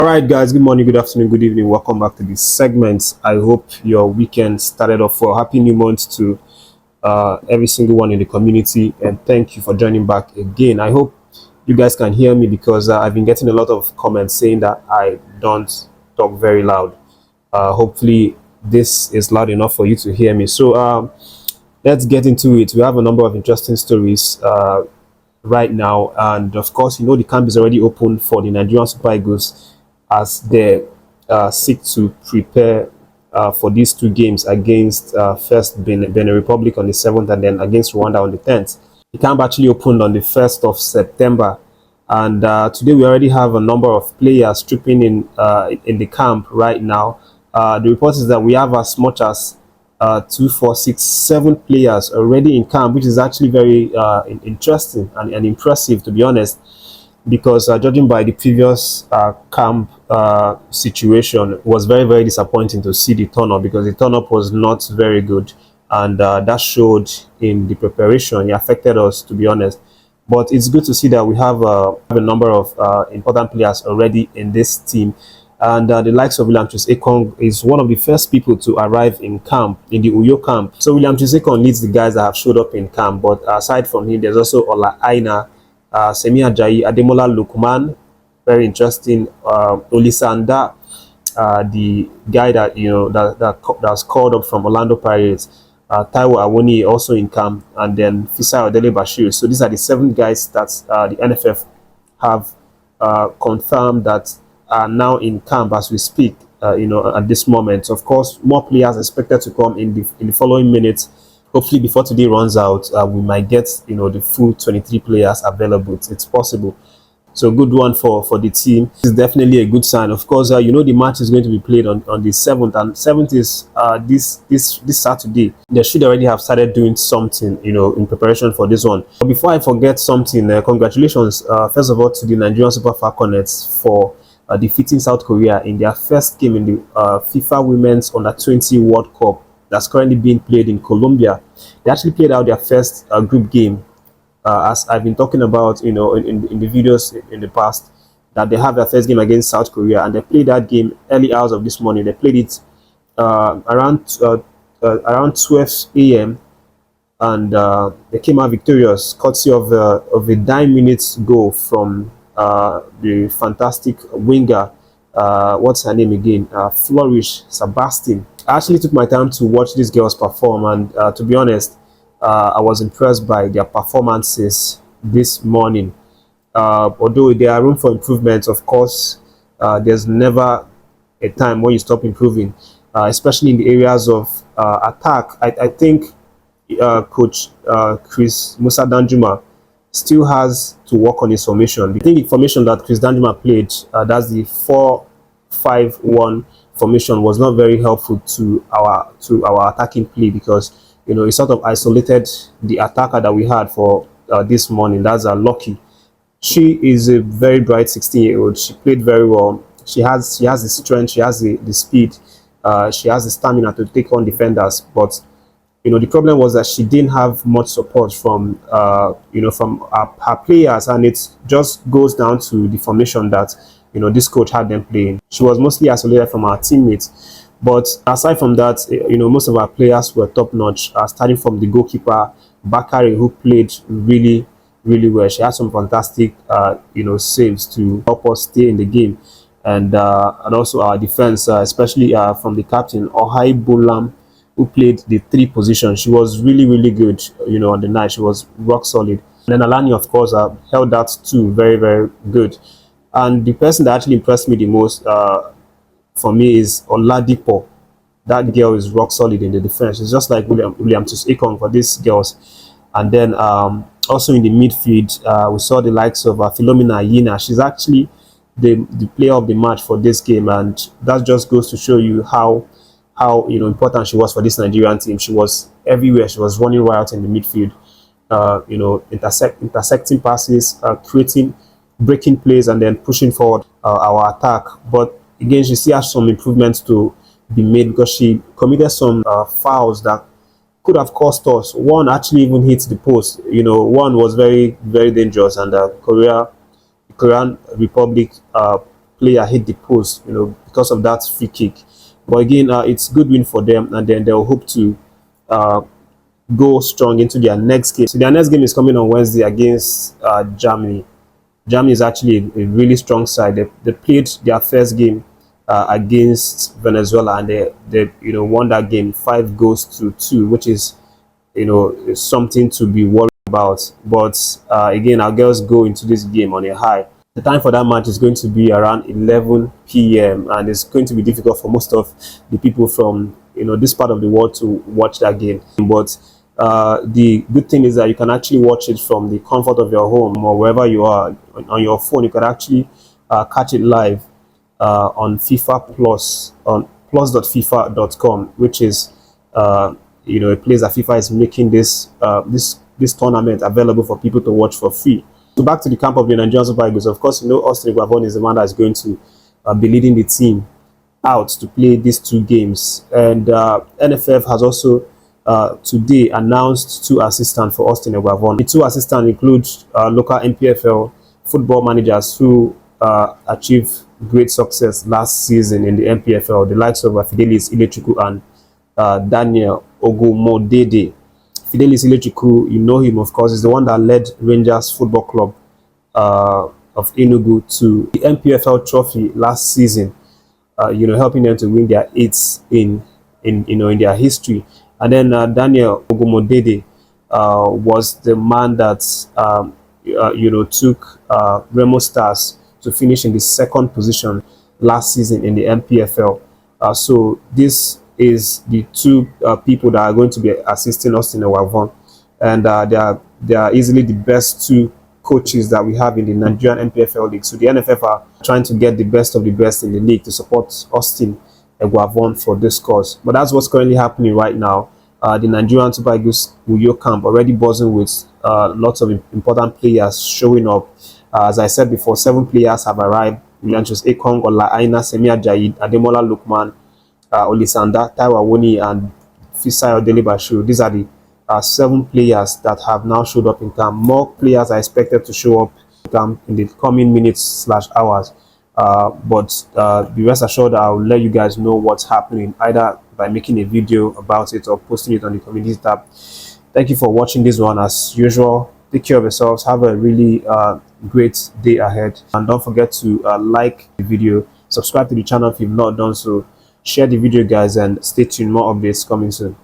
All right, guys, good morning, good afternoon, good evening. Welcome back to this segment. I hope your weekend started off well. Happy new month to every single one in the community, and thank you for joining back again. I hope you guys can hear me because I've been getting a lot of comments saying that I don't talk very loud. Hopefully, this is loud enough for you to hear me. So, let's get into it. We have a number of interesting stories right now, and of course, the camp is already open for the Nigerian Super Eagles as they seek to prepare for these two games against first Benin Republic on the 7th and then against Rwanda on the 10th. The camp actually opened on the 1st of September, and today we already have a number of players tripping in the camp right now. The report is that we have as much as 2, 4, 6, 7 players already in camp, which is actually very interesting and impressive, to be honest, because judging by the previous camp situation, it was very, very disappointing to see the turn-up because the turn-up was not very good, and that showed in the preparation. It affected us, to be honest. But it's good to see that we have a number of important players already in this team. And the likes of William Ekong is one of the first people to arrive in camp, in the Uyo camp. So William Ekong leads the guys that have showed up in camp. But aside from him, there's also Ola Aina, Semi Ajayi, Ademola Lookman, very interesting. Olisanda, the guy that that's called up from Orlando Pirates. Taiwo Awoni also in camp, and then Fisai Odele Bashir. So these are the 7 guys that the NFF have confirmed that are now in camp as we speak. At this moment, of course, more players expected to come in the following minutes. Hopefully, before today runs out, we might get the full 23 players available. It's possible. So good one for the team. It's definitely a good sign. Of course, the match is going to be played on the 7th, and 7th is this Saturday. They should already have started doing something, in preparation for this one. But before I forget something, congratulations, first of all, to the Nigerian Super Falconets for defeating South Korea in their first game in the FIFA Women's Under-20 World Cup that's currently being played in Colombia. They actually played out their first group game, as I've been talking about, in the videos in the past, that they have their first game against South Korea, and they played that game early hours of this morning. They played it around 12 a.m. and they came out victorious, courtesy of a 9 minutes goal from the fantastic winger, what's her name again? Flourish Sebastian. I actually took my time to watch these girls perform, and to be honest, I was impressed by their performances this morning. Although there are room for improvement, of course, there's never a time when you stop improving, especially in the areas of attack. I think Coach Chris Musa Danjuma still has to work on his formation. I think the formation that Chris Danjuma played, that's the 4-5-1 formation, was not very helpful to our attacking play, because it sort of isolated the attacker that we had for this morning. That's Lucky. She is a very bright 16-year-old. She played very well. She has the strength, she has the speed, she has the stamina to take on defenders, but the problem was that she didn't have much support from from her players, and it just goes down to the formation that this coach had them playing. She was mostly isolated from her teammates. But aside from that, most of our players were top notch. Starting from the goalkeeper Bakari, who played really, really well. She had some fantastic saves to help us stay in the game, and also our defense, especially from the captain Ohai Bolam, who played the 3 positions. She was really, really good, on the night. She was rock solid. And then Alani, of course, held that too, very, very good. And the person that actually impressed me the most for me is Oladipo. That girl is rock solid in the defense. It's just like William Ekong for these girls. And then also in the midfield, we saw the likes of Philomena Yina. She's actually the player of the match for this game, and that just goes to show you how important she was for this Nigerian team. She was everywhere. She was running riot in the midfield, intersecting passes, creating breaking plays, and then pushing forward our attack. But again, she still has some improvements to be made, because she committed some fouls that could have cost us. One actually even hit the post. One was very, very dangerous, and Korean Republic player hit the post, because of that free kick. But again, it's good win for them, and then they'll hope to go strong into their next game. So their next game is coming on Wednesday against Germany. Germany is actually a really strong side. They played their first game against Venezuela, and they won that game 5-2, which is something to be worried about. But again, our girls go into this game on a high. The time for that match is going to be around 11 p.m. and it's going to be difficult for most of the people from this part of the world to watch that game. But the good thing is that you can actually watch it from the comfort of your home or wherever you are on your phone. You can actually catch it live on FIFA Plus, on plus.fifa.com, which is a place that FIFA is making this tournament available for people to watch for free. So back to the camp of the Nigerian Super Eagles. Of course, Austin Eguavoen is the man that is going to be leading the team out to play these two games. And NFF has also today announced 2 assistants for Austin Eguavoen. The 2 assistants include local NPFL football managers who achieved great success last season in the NPFL, the likes of Fidelis Ilechukwu and Daniel Ogumodede. Fidelis Ilechukwu, you know him, of course, is the one that led Rangers Football Club of Enugu to the NPFL trophy last season, helping them to win their 8th in their history. And then Daniel Ogumodede was the man that took Remo Stars to finish in the 2nd position last season in the NPFL. So this is the 2 people that are going to be assisting Austin Eguavoen, and they are easily the best 2 coaches that we have in the Nigerian NPFL league. So the NFF are trying to get the best of the best in the league to support Austin Eguavoen for this cause. But that's what's currently happening right now. The Nigerian Super Eagles Uyo camp already buzzing with lots of important players showing up. As I said before, 7 players have arrived. Ekong, Aina, Semia Jayid, Ademola Lookman, Olisanda, Taiwa Woni, and Fisayo Delibashu. These are the 7 players that have now showed up in camp. More players are expected to show up in camp in the coming minutes/hours. But be rest assured, I'll let you guys know what's happening, either by making a video about it or posting it on the community tab. Thank you for watching this one. As usual, take care of yourselves. Have a really great day ahead. And don't forget to like the video, subscribe to the channel if you've not done so. Share the video, guys, and stay tuned. More updates coming soon.